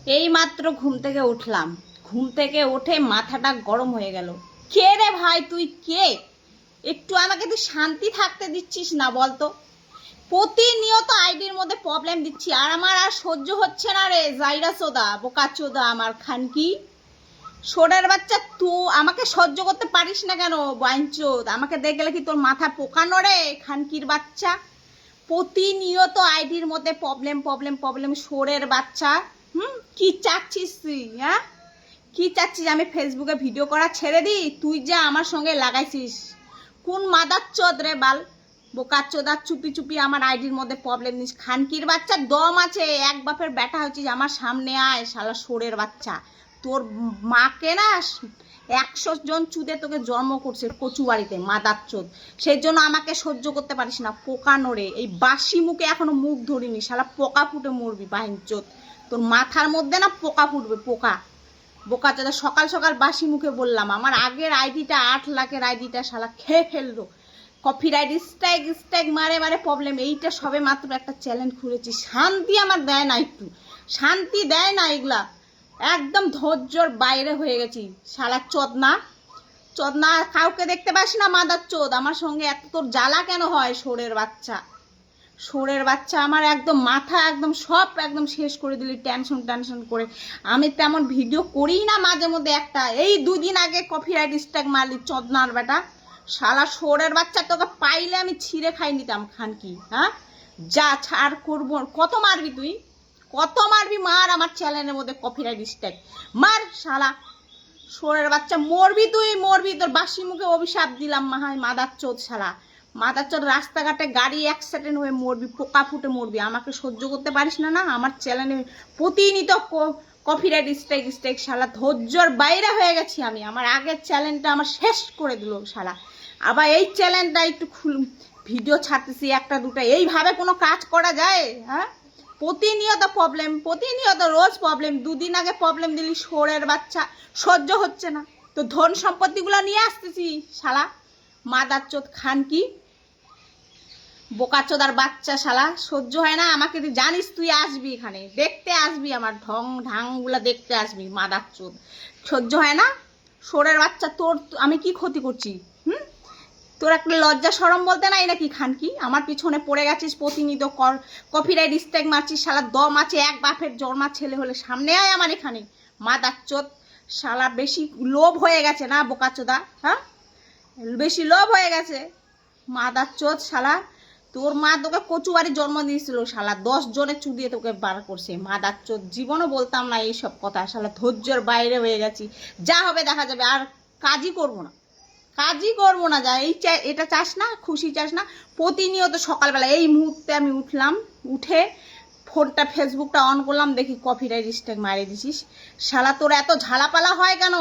এই মাত্র ঘুম থেকে উঠলাম, ঘুম থেকে উঠে মাথাটা গরম হয়ে গেল। কে রে ভাই, তুই কে? একটু আমাকে তুই শান্তি থাকতে দিচ্ছিস না বলতো? প্রতিনিয়ত আইডির মধ্যে প্রবলেম দিচ্ছি, আর আমার আর সহ্য হচ্ছে না রে। জাইরা চোদা, বোকা চোদা, আমার খানকি সোডার বাচ্চা, তুই আমাকে সহ্য করতে পারিস না কেন? বাইঞ্চোদ, আমাকে দেখলে কি তোর মাথা পোকা নড়ে? খানকির বাচ্চা, প্রতিনিয়ত আইডির মধ্যে প্রবলেম প্রবলেম প্রবলেম, সোরের বাচ্চা। কি চাচ্ছিস তুই? হ্যাঁ, কি চাচ্ছিস? আমি ফেসবুকে ভিডিও করা ছেড়ে দিই? তুই যা আমার সঙ্গে লাগাইছিস, কোন মাদার চোদ রে বাল, বোকা চোদা, চুপি চুপি আমার আইডির মধ্যে প্রবলেম নিস। খানকির বাচ্চা, দম আছে, এক বাপের ব্যাটা হচ্ছিস, আমার সামনে আয় শালা সোরের বাচ্চা। তোর মাকে না 100 জন চুদে তোকে জন্ম করছে কচু বাড়িতে, মাদার চোদ। সেই জন্য আমাকে সহ্য করতে পারিস না, পোকা নড়ে। এই বাসি মুখে এখনো মুখ ধরিনি, শালা পোকা ফুটে মরবি বাহিন চোদ। তোর মাথার মধ্যে না পোকা ফুটবে, পোকা। বোকা চাঁদা, সকাল সকাল বাসি মুখে বললাম। আমার আগের আইডিটা 8 লাখের আইডিটা শালা খেয়ে ফেললো। কপিরাইট স্ট্রাইক স্ট্রাইক মারে মারে প্রবলেম। এইটা সবে মাত্র একটা চ্যালেঞ্জ খুলেছি, শান্তি আমার দেয় না, একটু শান্তি দেয় না এগুলা। একদম ধৈর্যর বাইরে হয়ে গেছি শালা চোদনা। চোদনা, কাউকে দেখতে পাস না মাদার চোদ? আমার সঙ্গে এত তোর জ্বালা কেন হয়? সোরের বাচ্চা, সোরের বাচ্চা, আমার একদম মাথা একদম সব একদম শেষ করে দিলি টেনশন টেনশন করে। আমি তেমন ভিডিও করি না, মাঝে মধ্যে একটা, এই 2 দিন আগে কপিরাইট স্ট্রাইক মারলি চোদনার বেটা। শালা সোরের বাচ্চা, তোকে পাইলে আমি ছিঁড়ে খাই নিতাম খানকি। হ্যাঁ, যা ছাড় করবো। কত মারবি তুই? কত মারবি? মার আমার চ্যানেলের মধ্যে কপিরাইট স্ট্রাইক মার শালা সোরের বাচ্চা। মরবি তুই, মরবি। তোর বাসি মুখে অভিশাপ দিলাম, মাহাই মাদার চোদ শালা, মাদার চোদ। রাস্তাঘাটে গাড়ি অ্যাক্সিডেন্ট হয়ে মরবি, পোকা ফুটে মরবি। আমাকে সহ্য করতে পারিস না? না, আমার চ্যানেলে প্রতিনিয়ত কপিরাইট স্ট্রাইক স্ট্রাইক শালা, ধৈর্যর বাইরে হয়ে গেছি আমি। আমার আগের চ্যানেলটা আমার শেষ করে দিল শালা। আবার এই চ্যানেলটা একটু ভিডিও ছাড়তেছি একটা দুটা, এইভাবে কোনো কাজ করা যায়? হ্যাঁ, প্রতিনিয়ত প্রবলেম, প্রতিনিয়ত রোজ প্রবলেম। 2 দিন আগে প্রবলেম দিলি সোরের বাচ্চা, সহ্য হচ্ছে না তো ধন সম্পত্তিগুলো নিয়ে আসতেছি শালা, মাদার চোদ খানকি, বোকাচোদার বাচ্চা শালা। সহ্য হয় না আমাকে, তুই জানিস তুই আসবি এখানে, দেখতে আসবি, আমার ঢং ঢাং গুলা দেখতে আসবি, মাদার চোদ। সহ্য হয় না সোরের বাচ্চা। তোর আমি কি ক্ষতি করছি? তোর একটা লজ্জা সরম বলতে নাই নাকি খানকি? আমার পিছনে পড়ে গেছিস প্রতিনিয়ত, কপিরাইট স্ট্রাইক মারছিস শালা। দম আছে, এক বাপের জন্মা ছেলে হলে সামনে আয় আমার এখানে, মাদার চোদ শালা। বেশি লোভ হয়ে গেছে না বোকাচোদা? হ্যাঁ, বেশি লোভ হয়ে গেছে মাদার চোদ শালা। তোর মা তোকে কচুবাড়ি জন্ম দিয়েছিল শালা, 10 জনে চুদিয়ে তোকে বার করছে, মাদার চোদ। জীবনও বলতাম না এইসব কথা শালা, ধৈর্যের বাইরে হয়ে গেছি। যা হবে দেখা যাবে, আর কাজই করবো না, কাজই করবো না। যা এই এটা চাস না, খুশি চাস না? প্রতিনিয়ত সকালবেলা এই মুহূর্তে আমি উঠলাম, উঠে ফোনটা ফেসবুকটা অন করলাম, দেখি কপিরাইট স্ট্রাইক মারিয়ে দিছিস শালা। তোর এত ঝালাপালা হয় কেন?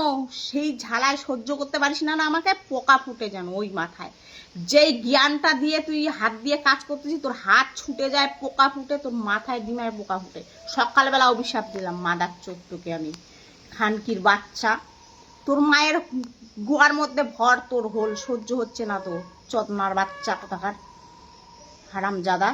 সেই ঝালায় সহ্য করতে পারিস না? না, আমাকে পোকা ফুটে যেন ওই মাথায়। যেই জ্ঞানটা দিয়ে তুই হাত দিয়ে কাজ করতেছিস, তোর হাত ছুটে যায়, পোকা ফুটে তোর মাথায়, ডিমায় পোকা ফুটে। সকালবেলা অভিশাপ দিলাম মাদার চোদ তোকে আমি, খানকির বাচ্চা। তোর মায়ের গুয়ার মধ্যে ভর তোর হোল, সহ্য হচ্ছে না তো চোদনার বাচ্চা কোথাকার, হারামজাদা।